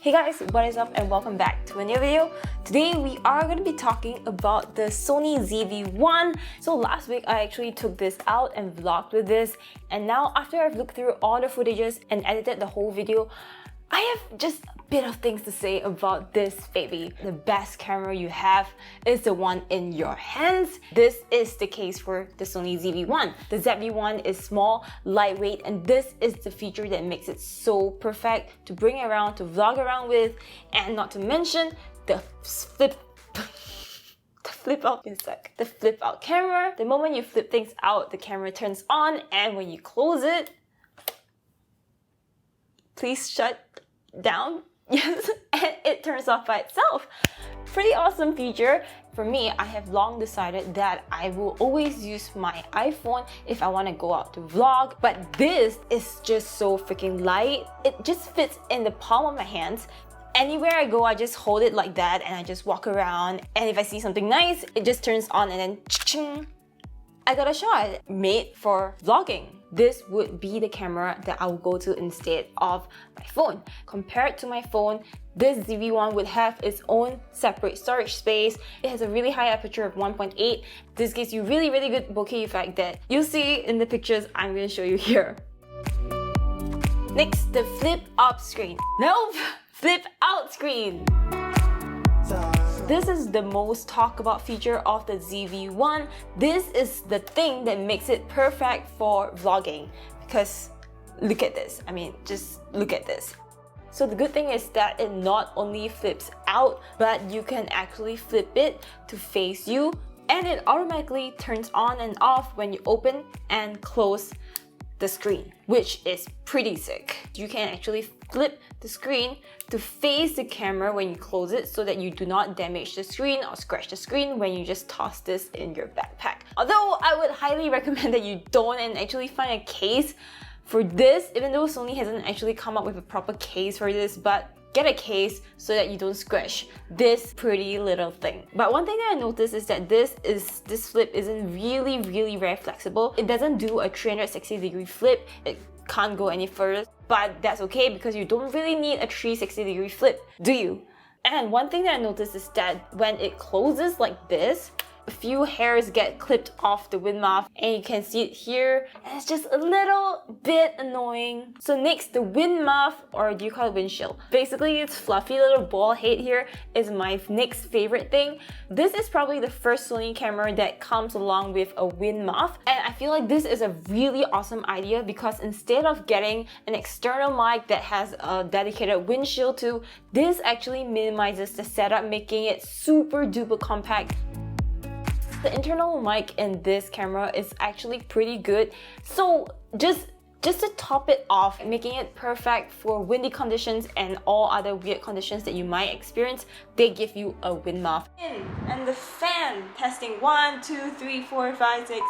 Hey guys, what is up and welcome back to a new video. Today we are going to be talking about the Sony ZV-1. So last week I actually took this out and vlogged with this, and now after I've looked through all the footages and edited the whole video, I have just a bit of things to say about this baby. The best camera you have is the one in your hands. This is the case for the Sony ZV-1. The ZV-1 is small, lightweight, and this is the feature that makes it so perfect to bring around, to vlog around with, and not to mention the flip out camera. The moment you flip things out, the camera turns on, and when you close it, please shut down. Yes, and it turns off by itself. Pretty awesome feature. For me, I have long decided that I will always use my iPhone if I want to go out to vlog, but this is just so freaking light. It just fits in the palm of my hands. Anywhere I go, I just hold it like that and I just walk around, and if I see something nice, it just turns on and then ching, I got a shot. Made for vlogging. This would be the camera that I will go to instead of my phone. Compared to my phone, this ZV-1 would have its own separate storage space. It has a really high aperture of 1.8. This gives you really good bokeh effect that you'll see in the pictures I'm going to show you here. Next, the flip up screen. Nope, flip out screen. This is the most talked about feature of the ZV-1. This is the thing that makes it perfect for vlogging, because look at this. I mean, just look at this. So the good thing is that it not only flips out, but you can actually flip it to face you, and it automatically turns on and off when you open and close the screen, which is pretty sick. You can actually flip the screen to face the camera when you close it so that you do not damage the screen or scratch the screen when you just toss this in your backpack. Although I would highly recommend that you don't and actually find a case for this, even though Sony hasn't actually come up with a proper case for this, but get a case so that you don't scratch this pretty little thing. But one thing that I noticed is that this flip isn't really very flexible. It doesn't do a 360-degree flip. It can't go any further, but that's okay because you don't really need a 360-degree flip, do you? And one thing that I noticed is that when it closes like this, a few hairs get clipped off the wind muff, and you can see it here, and it's just a little bit annoying. So next, the wind muff, or do you call it windshield? Basically, its fluffy little ball head here is my next favorite thing. This is probably the first Sony camera that comes along with a wind muff, and I feel like this is a really awesome idea because instead of getting an external mic that has a dedicated windshield too, this actually minimizes the setup, making it super duper compact. The internal mic in this camera is actually pretty good. So just to top it off, making it perfect for windy conditions and all other weird conditions that you might experience, they give you a wind muff. And the fan, testing 1, 2, 3, 4, 5, 6.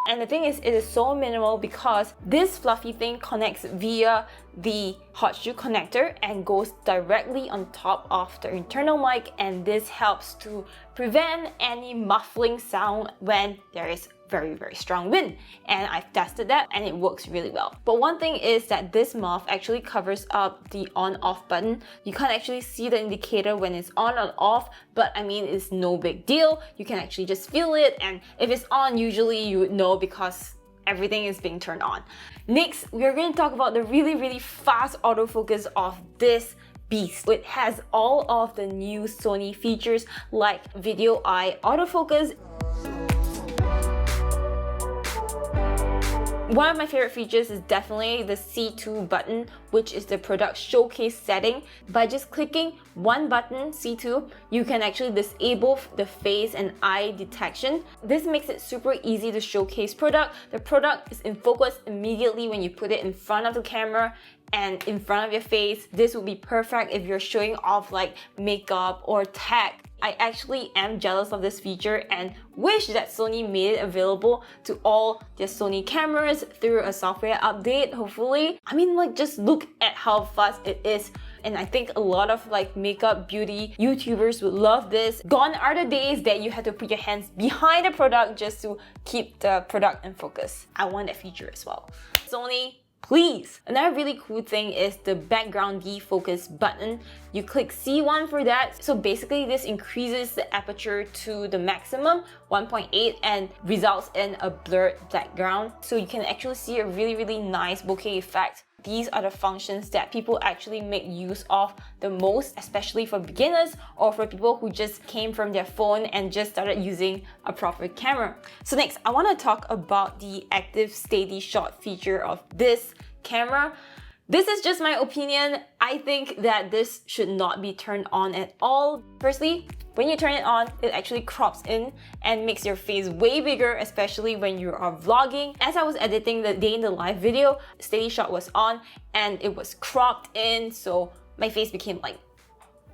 And the thing is, it is so minimal because this fluffy thing connects via the hot shoe connector and goes directly on top of the internal mic, and this helps to prevent any muffling sound when there is very strong wind. And I've tested that and it works really well. But one thing is that this muff actually covers up the on-off button. You can't actually see the indicator when it's on or off, but I mean, it's no big deal. You can actually just feel it, and if it's on, usually you would know because everything is being turned on. Next, we're going to talk about the really fast autofocus of this beast. It has all of the new Sony features like Video Eye autofocus. One of my favorite features is definitely the C2 button, which is the product showcase setting. By just clicking one button, C2, you can actually disable the face and eye detection. This makes it super easy to showcase product. The product is in focus immediately when you put it in front of the camera and in front of your face. This would be perfect if you're showing off like makeup or tech. I actually am jealous of this feature and wish that Sony made it available to all their Sony cameras through a software update, hopefully. I mean, like, just look at how fast it is. And I think a lot of like makeup beauty YouTubers would love this. Gone are the days that you had to put your hands behind the product just to keep the product in focus. I want that feature as well. Sony, please. Another really cool thing is the background defocus button. You click C1 for that. So basically this increases the aperture to the maximum 1.8 and results in a blurred background. So you can actually see a really nice bokeh effect. These are the functions that people actually make use of the most, especially for beginners or for people who just came from their phone and just started using a proper camera. So next, I want to talk about the active steady shot feature of this camera. This is just my opinion. I think that this should not be turned on at all. Firstly, when you turn it on, it actually crops in and makes your face way bigger, especially when you are vlogging. As I was editing the day in the life video, steady shot was on and it was cropped in, so my face became like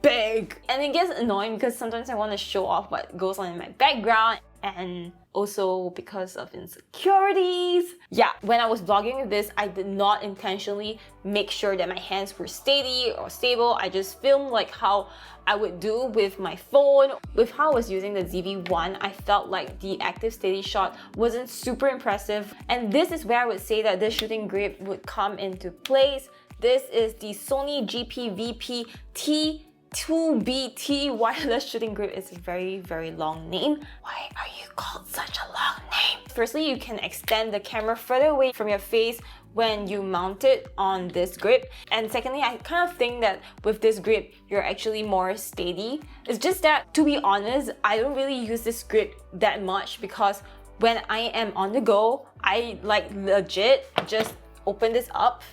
big. And it gets annoying because sometimes I want to show off what goes on in my background, and also because of insecurities. Yeah, when I was vlogging with this, I did not intentionally make sure that my hands were steady or stable. I just filmed like how I would do with my phone. With how I was using the ZV-1, I felt like the active steady shot wasn't super impressive. And this is where I would say that this shooting grip would come into place. This is the Sony GP-VP T2BT wireless shooting grip. It's a very long name. Why are you called such a long name? Firstly, you can extend the camera further away from your face when you mount it on this grip. And secondly, I kind of think that with this grip, you're actually more steady. It's just that, to be honest, I don't really use this grip that much because when I am on the go, I like legit just open this up,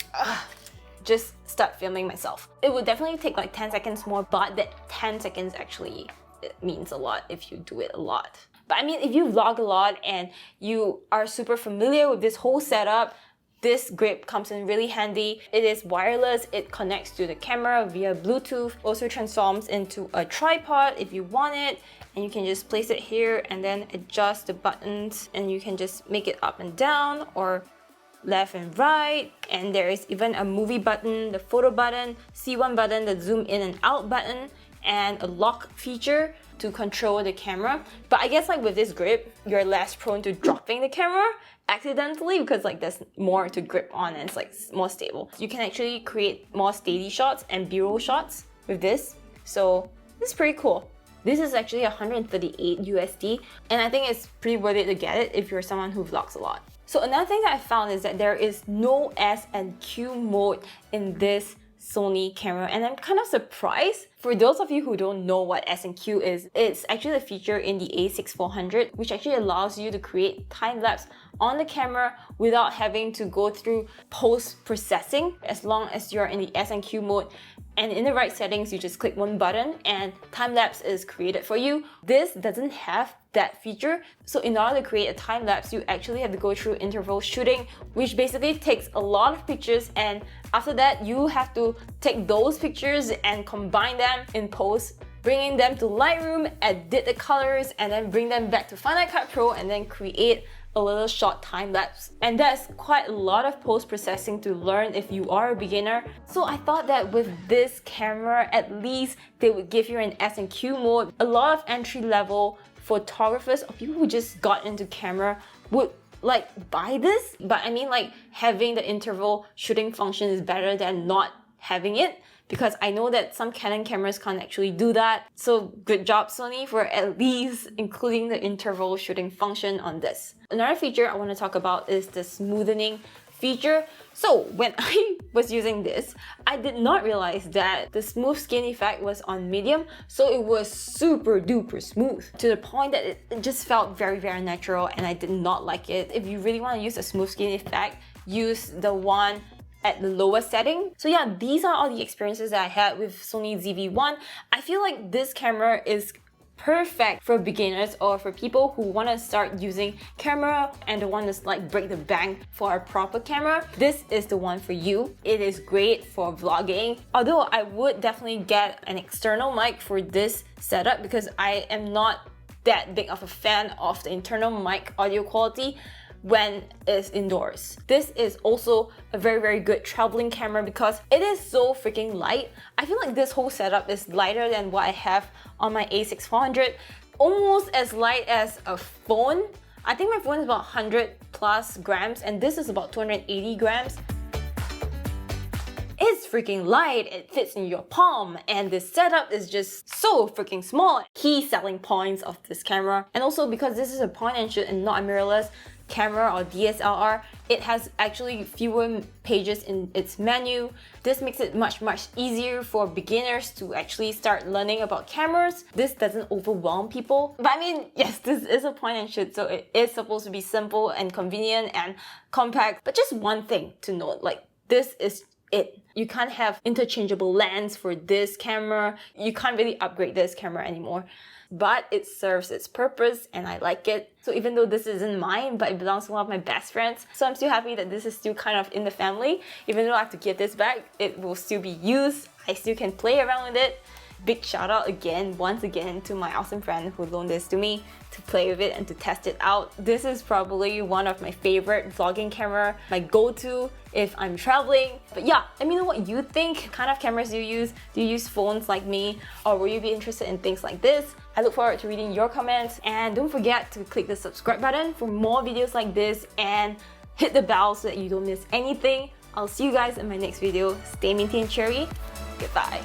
just start filming myself. It would definitely take like 10 seconds more, but that 10 seconds actually it means a lot if you do it a lot. But I mean, if you vlog a lot and you are super familiar with this whole setup, this grip comes in really handy. It is wireless, it connects to the camera via Bluetooth, also transforms into a tripod if you want it, and you can just place it here and then adjust the buttons, and you can just make it up and down or left and right. And there is even a movie button, the photo button, C1 button, the zoom in and out button, and a lock feature to control the camera. But I guess like with this grip, you're less prone to dropping the camera accidentally because like there's more to grip on and it's like more stable. You can actually create more steady shots and B-roll shots with this. So this is pretty cool. This is actually 138 USD, and I think it's pretty worth it to get it if you're someone who vlogs a lot. So another thing that I found is that there is no S and Q mode in this Sony camera, and I'm kind of surprised. For those of you who don't know what S and Q is, it's actually a feature in the A6400 which actually allows you to create time-lapse on the camera without having to go through post-processing. As long as you're in the S and Q mode and in the right settings, you just click one button and time-lapse is created for you. This doesn't have that feature. So in order to create a time-lapse, you actually have to go through interval shooting, which basically takes a lot of pictures, and after that you have to take those pictures and combine them in post, bringing them to Lightroom, edit the colors, and then bring them back to Final Cut Pro and then create a little short time lapse. And that's quite a lot of post-processing to learn if you are a beginner. So I thought that with this camera, at least they would give you an S and Q mode. A lot of entry-level photographers or people who just got into camera would like buy this. But I mean, like, having the interval shooting function is better than not having it, because I know that some Canon cameras can't actually do that. So good job, Sony, for at least including the interval shooting function on this. Another feature I want to talk about is the smoothing feature. So when I was using this, I did not realize that the smooth skin effect was on medium, so it was super duper smooth to the point that it just felt very natural, and I did not like it. If you really want to use a smooth skin effect, use the one at the lowest setting. So yeah, these are all the experiences that I had with Sony ZV-1. I feel like this camera is perfect for beginners or for people who want to start using camera and don't want to like break the bank for a proper camera. This is the one for you. It is great for vlogging, although I would definitely get an external mic for this setup because I am not that big of a fan of the internal mic audio quality when it's indoors. This is also a very good traveling camera because it is so freaking light. I feel like this whole setup is lighter than what I have on my A6400, almost as light as a phone. I think my phone is about 100 plus grams and this is about 280 grams. freaking light, it fits in your palm, and this setup is just so freaking small. Key selling points of this camera. And also because this is a point and shoot and not a mirrorless camera or DSLR, it has actually fewer pages in its menu. This makes it much easier for beginners to actually start learning about cameras. This doesn't overwhelm people. But I mean, yes, this is a point and shoot, so it is supposed to be simple and convenient and compact. But just one thing to note, like, this is it. You can't have interchangeable lens for this camera. You can't really upgrade this camera anymore. But it serves its purpose and I like it. So even though this isn't mine, but it belongs to one of my best friends, so I'm still happy that this is still kind of in the family. Even though I have to give this back, it will still be used. I still can play around with it. Big shout out once again to my awesome friend who loaned this to me to play with it and to test it out. This is probably one of my favorite vlogging camera, my go-to if I'm traveling. But yeah, let me know what you think. What kind of cameras do you use? Do you use phones like me? Or will you be interested in things like this? I look forward to reading your comments, and don't forget to click the subscribe button for more videos like this and hit the bell so that you don't miss anything. I'll see you guys in my next video. Stay minty and cherry. Goodbye.